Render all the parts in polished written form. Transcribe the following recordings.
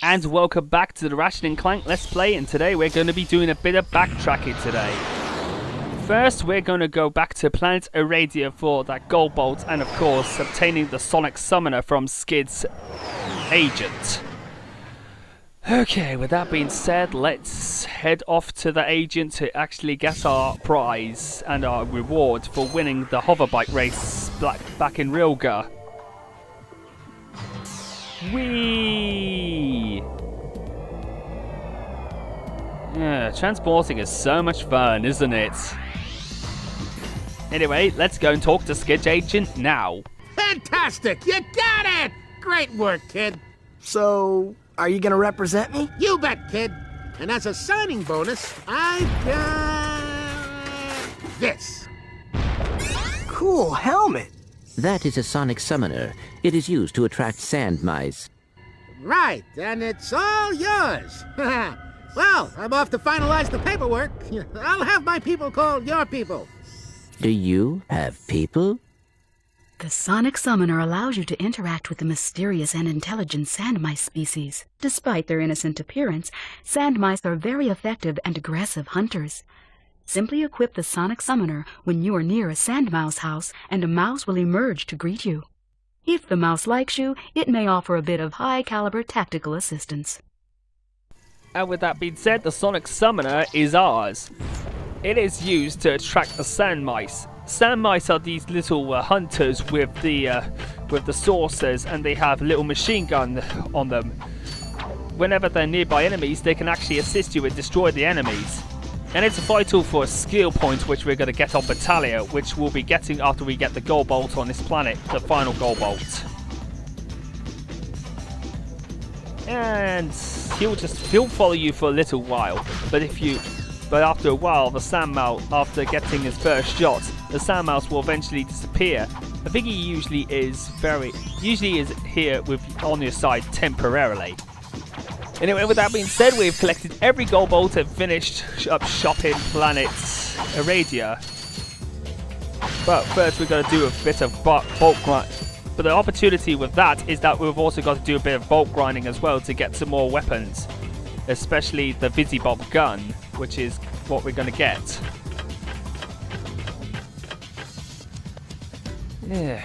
And welcome back to the Ratchet Clank Let's Play, and today we're going to be doing a bit of backtracking today. First, we're going to go back to planet Aridia for that gold bolt, and of course, obtaining the Sonic Summoner from Skid's agent. Okay, with that being said, let's head off to the agent to actually get our prize and our reward for winning the hoverbike race back in Rilga. Whee! Yeah, transporting is so much fun, isn't it? Anyway, let's go and talk to Skid's agent now. Fantastic! You got it! Great work, kid. So, are you gonna represent me? You bet, kid. And as a signing bonus, I've got this. Cool helmet. That is a sonic summoner. It is used to attract sand mice. Right, and it's all yours. Well, I'm off to finalize the paperwork. I'll have my people call your people. Do you have people? The Sonic Summoner allows you to interact with the mysterious and intelligent sand mice species. Despite their innocent appearance, sand mice are very effective and aggressive hunters. Simply equip the Sonic Summoner when you are near a sand mouse house, and a mouse will emerge to greet you. If the mouse likes you, it may offer a bit of high-caliber tactical assistance. And with that being said, the Sonic Summoner is ours. It is used to attract the sand mice. Sand mice are these little hunters with the saucers, and they have a little machine gun on them. Whenever they're nearby enemies, they can actually assist you and destroy the enemies. And it's vital for a skill point, which we're going to get on Batalia, which we'll be getting after we get the gold bolt on this planet, the final gold bolt. And he'll follow you for a little while, but after a while, the sand mouse, after getting his first shot, the sand mouse will eventually disappear. I think he usually is here on your side temporarily. Anyway, with that being said, we've collected every gold bolt and finished up shopping planet Aridia. But first we're going to do a bit of bulk grind. But the opportunity with that is that we've also got to do a bit of bulk grinding as well to get some more weapons. Especially the Visibob gun, which is what we're going to get. Yeah.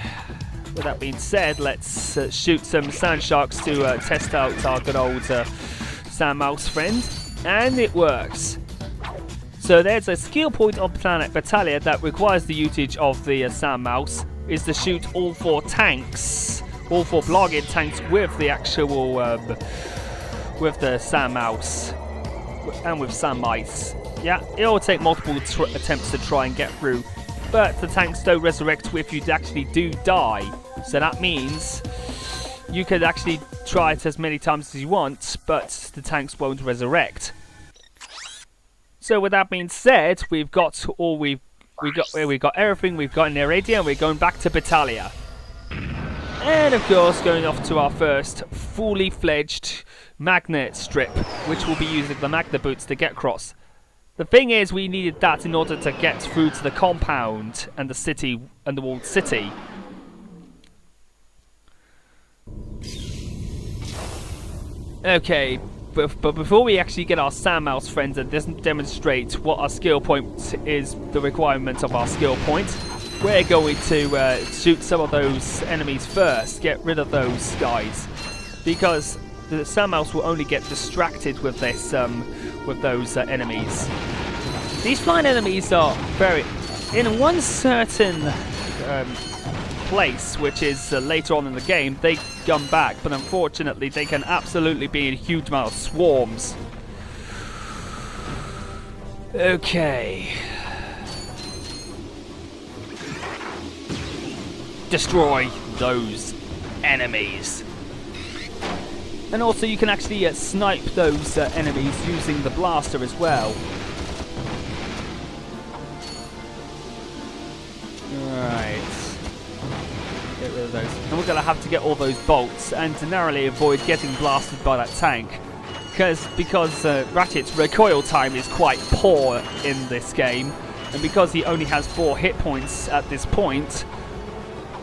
With that being said, let's shoot some sand sharks to test out our good old sand mouse friend, and it works. So there's a skill point on planet Batalia that requires the usage of the sand mouse, is to shoot all four tanks, all four Blargian tanks with the actual with the sand mouse and with sand mice. Yeah, it'll take multiple attempts to try and get through. But the tanks don't resurrect if you actually do die. So that means you could actually try it as many times as you want, but the tanks won't resurrect. So with that being said, we've got everything we've got in Aridia, and we're going back to Batalia. And of course, going off to our first fully fledged magnet strip, which will be using the Magneboots to get across. The thing is, we needed that in order to get through to the compound and the city and the walled city. Okay, but before we actually get our sand mouse friends and demonstrate what our skill point is, the requirement of our skill point, we're going to shoot some of those enemies first, get rid of those guys, because the sand mouse will only get distracted with this with those enemies. These flying enemies are very in one certain place, which is later on in the game. They come back, but unfortunately they can absolutely be in a huge amount of swarms. Okay, destroy those enemies. And also you can actually snipe those enemies using the blaster as well. Right. Get rid of those. And we're going to have to get all those bolts and to narrowly avoid getting blasted by that tank. Because Ratchet's recoil time is quite poor in this game. And because he only has 4 hit points at this point,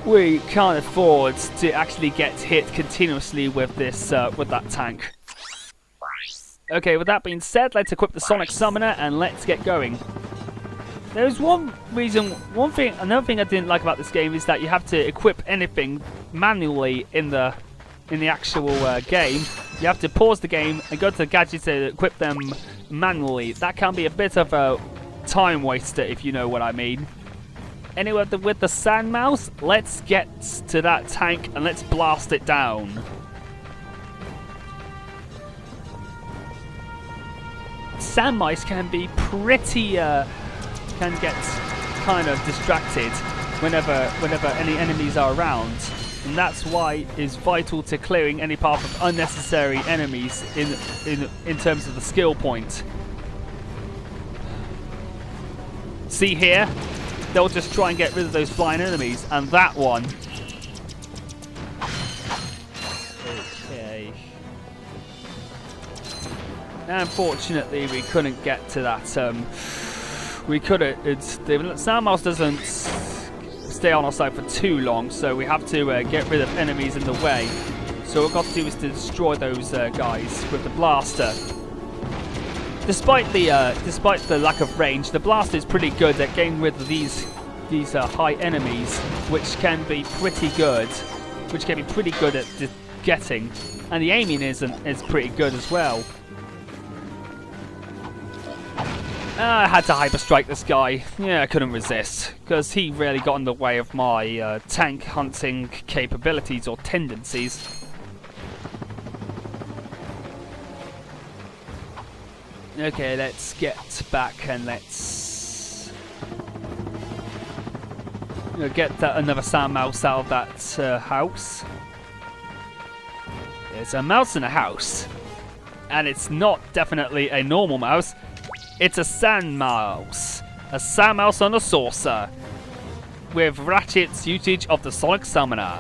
we can't afford to actually get hit continuously with this with that tank. Okay, with that being said, let's equip the Sonic Summoner and let's get going. There's another thing I didn't like about this game is that you have to equip anything manually in the actual game. You have to pause the game and go to the gadgets to equip them manually. That can be a bit of a time waster, if you know what I mean. Anyway, with the Sand Mouse, let's get to that tank and let's blast it down. Sand mice can be pretty, can get kind of distracted whenever any enemies are around. And that's why it's vital to clearing any path of unnecessary enemies in terms of the skill point. See here? They'll just try and get rid of those flying enemies, and that one. Okay. Unfortunately, we couldn't get to that. The Sand Mouse doesn't stay on our side for too long, so we have to get rid of enemies in the way. So what we've got to do is to destroy those guys with the blaster. Despite the lack of range, the blaster is pretty good at getting rid of these high enemies, which can be pretty good at getting, and the aiming is pretty good as well. I had to hyper strike this guy. Yeah, I couldn't resist because he really got in the way of my tank hunting capabilities or tendencies. Okay, let's get back and let's get another Sand Mouse out of that house. There's a mouse in a house, and it's not definitely a normal mouse. It's a Sand Mouse. A Sand Mouse on a saucer with Ratchet's usage of the Sonic Summoner.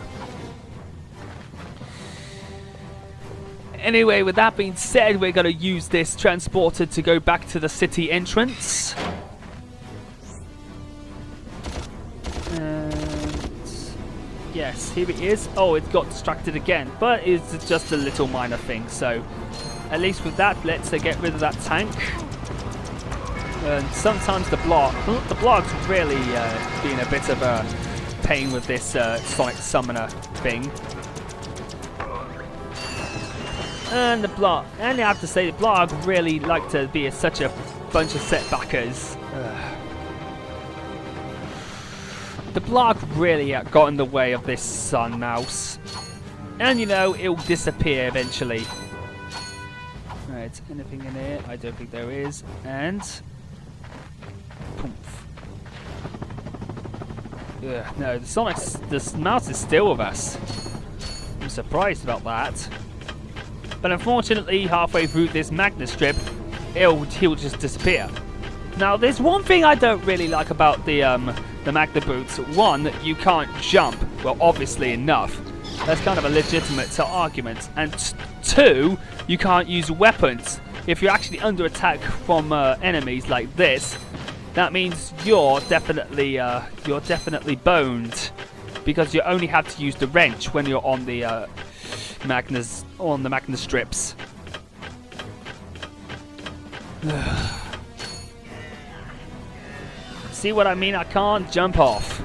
Anyway, with that being said, we're going to use this transporter to go back to the city entrance. And yes, here it is. Oh, it got distracted again, but it's just a little minor thing. So at least with that, let's get rid of that tank. And sometimes the Blarg's really being a bit of a pain with this Sonic Summoner thing. And I have to say, the Blarg really like to be such a bunch of setbackers. The Blarg really got in the way of this Sand Mouse, and it'll disappear eventually. Right, anything in here? I don't think there is. And poof. No, the mouse is still with us. I'm surprised about that. But unfortunately, halfway through this Magnet strip, he'll just disappear. Now, there's one thing I don't really like about the Magneboots. One, you can't jump. Well, obviously enough. That's kind of a legitimate argument. And two, you can't use weapons. If you're actually under attack from enemies like this, that means you're definitely boned, because you only have to use the wrench when you're on the Magna strips. See what I mean? I can't jump off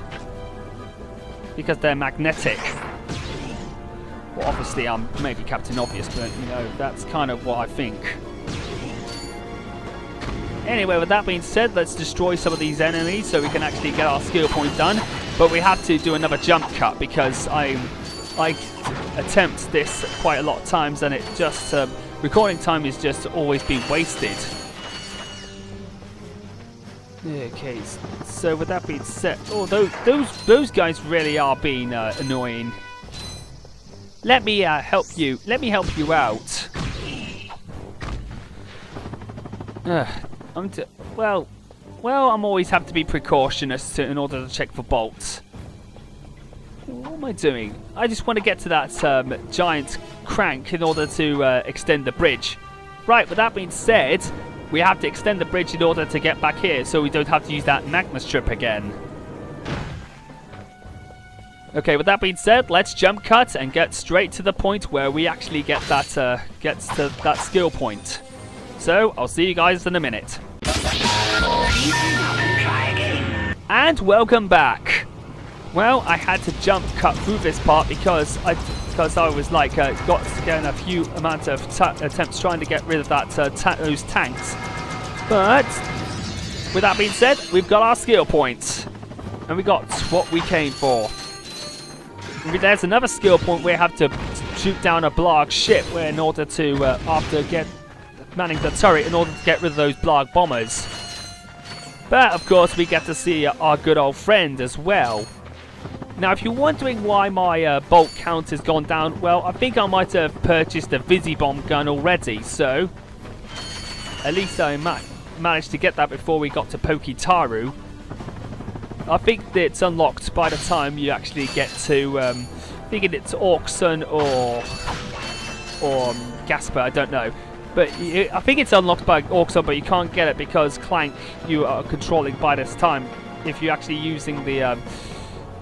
because they're magnetic. Well, obviously I'm maybe Captain Obvious, but that's kind of what I think. Anyway, with that being said, let's destroy some of these enemies so we can actually get our skill point done. But we have to do another jump cut because I attempt this quite a lot of times, and it just recording time is just always being wasted. Okay, so with that being said, oh, those guys really are being annoying. Let me help you. Let me help you out. I'm always have to be precautious in order to check for bolts. What am I doing? I just want to get to that giant crank in order to extend the bridge. Right, with that being said, we have to extend the bridge in order to get back here, so we don't have to use that magma strip again. Okay, with that being said, let's jump cut and get straight to the point where we actually get that skill point. So, I'll see you guys in a minute. And welcome back. Well, I had to cut through this part because I was like got getting a few amount of attempts trying to get rid of that those tanks. But with that being said, we've got our skill points, and we got what we came for. There's another skill point where we have to shoot down a Blarg ship, where in order to after manning the turret in order to get rid of those Blarg bombers. But of course, we get to see our good old friend as well. Now, if you're wondering why my bolt count has gone down, well, I think I might have purchased a Visibomb gun already, so at least I managed to get that before we got to Pokitaru. I think that it's unlocked by the time you actually get to, I think it's Orkson or Gasper, I don't know. But I think it's unlocked by Orkson, but you can't get it because Clank you are controlling by this time if you're actually using the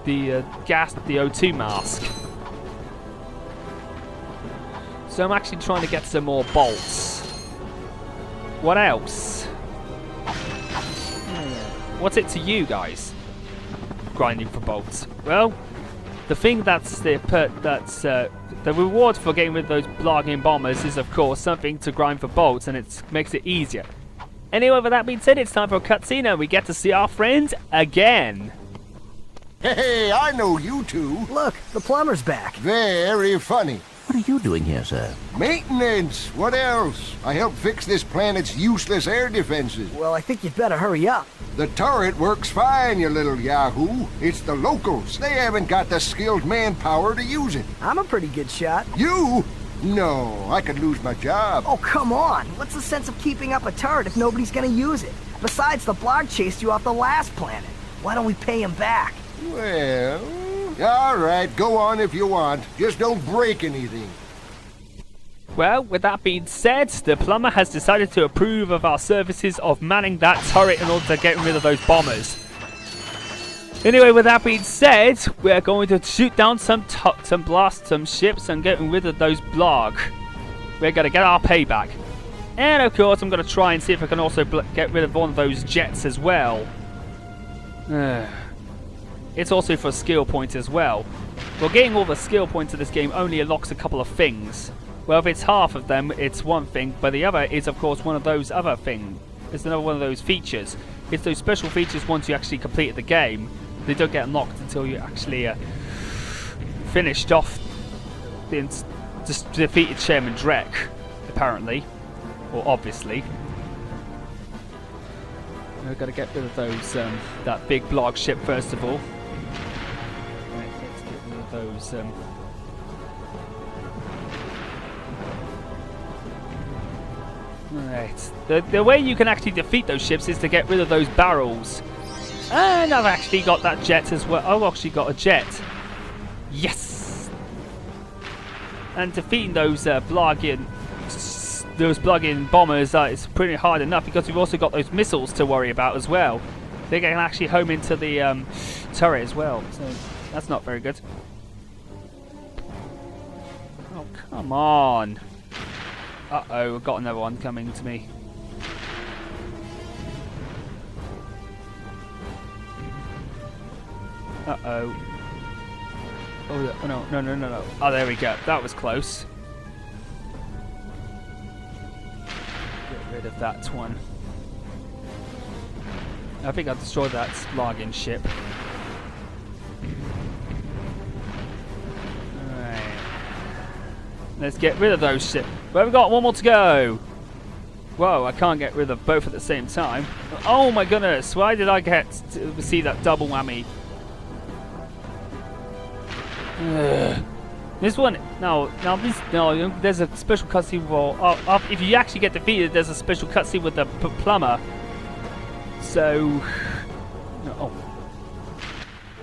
O2 mask. So I'm actually trying to get some more bolts. What else? What's it to you guys? Grinding for bolts. Well, the thing that's the reward for getting rid of those Blargian bombers is, of course, something to grind for bolts, and it makes it easier. Anyway, with that being said, it's time for a cutscene, and we get to see our friend again. Hey, I know you two. Look, the plumber's back. Very funny. What are you doing here, sir? Maintenance. What else? I helped fix this planet's useless air defenses. Well, I think you'd better hurry up. The turret works fine, you little yahoo. It's the locals. They haven't got the skilled manpower to use it. I'm a pretty good shot. You? No, I could lose my job. Oh, come on. What's the sense of keeping up a turret if nobody's gonna use it? Besides, the Blarg chased you off the last planet. Why don't we pay him back? Well, all right, go on if you want. Just don't break anything. Well, with that being said, the plumber has decided to approve of our services of manning that turret in order to get rid of those bombers. Anyway, with that being said, we're going to shoot down some ships and getting rid of those Blarg. We're going to get our payback. And of course, I'm going to try and see if I can also get rid of one of those jets as well. It's also for skill points as well. Well, getting all the skill points in this game only unlocks a couple of things. Well, if it's half of them, it's one thing, but the other is, of course, one of those other things. It's another one of those features. It's those special features once you actually completed the game. They don't get unlocked until you actually finished off defeated Chairman Drek, apparently. Or obviously. We've got to get rid of those, that big Blarg ship first of all. Right, let's get rid of those, Right. The way you can actually defeat those ships is to get rid of those barrels. And I've actually got that jet as well. I've actually got a jet. Yes! And defeating those Blargian bombers is pretty hard enough because we've also got those missiles to worry about as well. They can actually home into the turret as well, so that's not very good. Oh, come on. Uh-oh, I've got another one coming to me. Uh-oh. Oh, no. Oh, there we go. That was close. Get rid of that one. I think I destroyed that Blargian ship. Alright. Let's get rid of those ships. Well, we've got one more to go. Whoa, I can't get rid of both at the same time. Oh my goodness, why did I get to see that double whammy? This one, there's a special cutscene for, if you actually get defeated, there's a special cutscene with the plumber. So,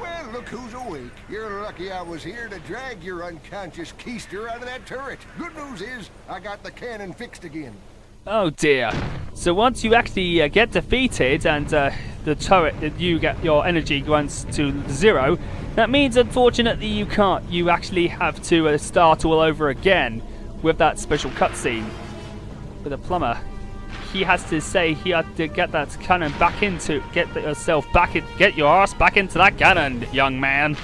Well, look who's awake. You're lucky I was here to drag your unconscious keister out of that turret. Good news is, I got the cannon fixed again. Oh dear. So once you actually get defeated and the turret, you get your energy runs to 0, that means unfortunately you can't. You actually have to start all over again with that special cutscene with a plumber. he has to say he had to get that cannon back into, get your ass back into that cannon, young man.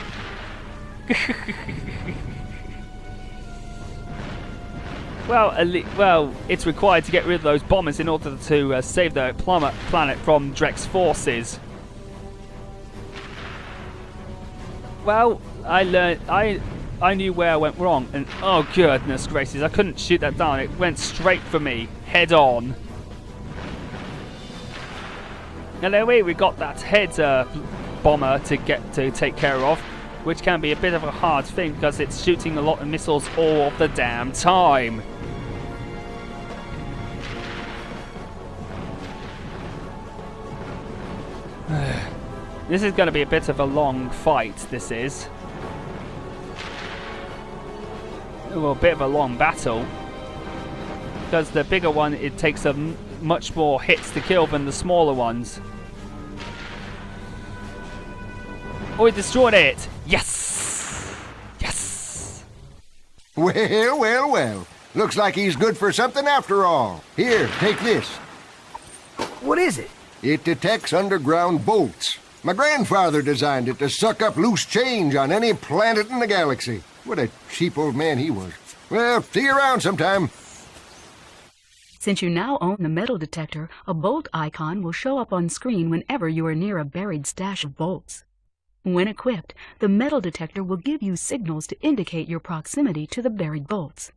Well, it's required to get rid of those bombers in order to save the Plumber planet from Drek's forces. Well, I knew where I went wrong, and oh goodness gracious, I couldn't shoot that down. It went straight for me, head on. And anyway, we got that head bomber to take care of, which can be a bit of a hard thing because it's shooting a lot of missiles all of the damn time. This is going to be a bit of a long fight, this is. Well, a bit of a long battle. Because the bigger one, it takes much more hits to kill than the smaller ones. Oh, we destroyed it! Yes! Yes! Well, well, well. Looks like he's good for something after all. Here, take this. What is it? It detects underground bolts. My grandfather designed it to suck up loose change on any planet in the galaxy. What a cheap old man he was. Well, see you around sometime. Since you now own the metal detector, a bolt icon will show up on screen whenever you are near a buried stash of bolts. When equipped, the metal detector will give you signals to indicate your proximity to the buried bolts.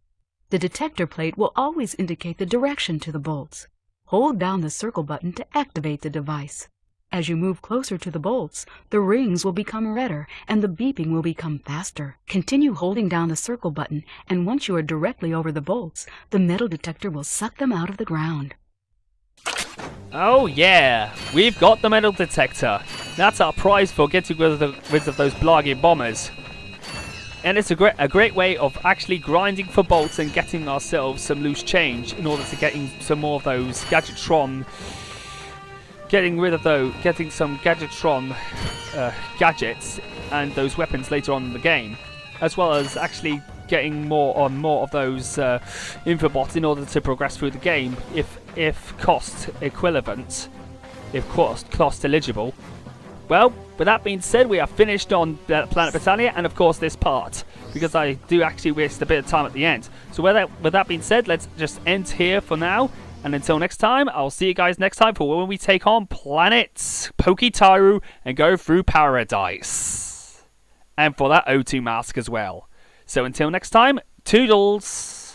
The detector plate will always indicate the direction to the bolts. Hold down the circle button to activate the device. As you move closer to the bolts, the rings will become redder and the beeping will become faster. Continue holding down the circle button, and once you are directly over the bolts, the metal detector will suck them out of the ground. Oh yeah, we've got the metal detector. That's our prize for getting rid of those Blargian bombers. And it's a great way of actually grinding for bolts and getting ourselves some loose change in order to getting some more of those Gadgetron. Getting some Gadgetron gadgets and those weapons later on in the game, as well as actually getting more of those infobots in order to progress through the game, if cost equivalent, if cost eligible. Well, with that being said, we are finished on Planet Batalia and of course this part, because I do actually waste a bit of time at the end. So with that being said, let's just end here for now. And until next time, I'll see you guys next time for when we take on Planet Pokitaru and go through Paradise. And for that O2 mask as well. So until next time, toodles!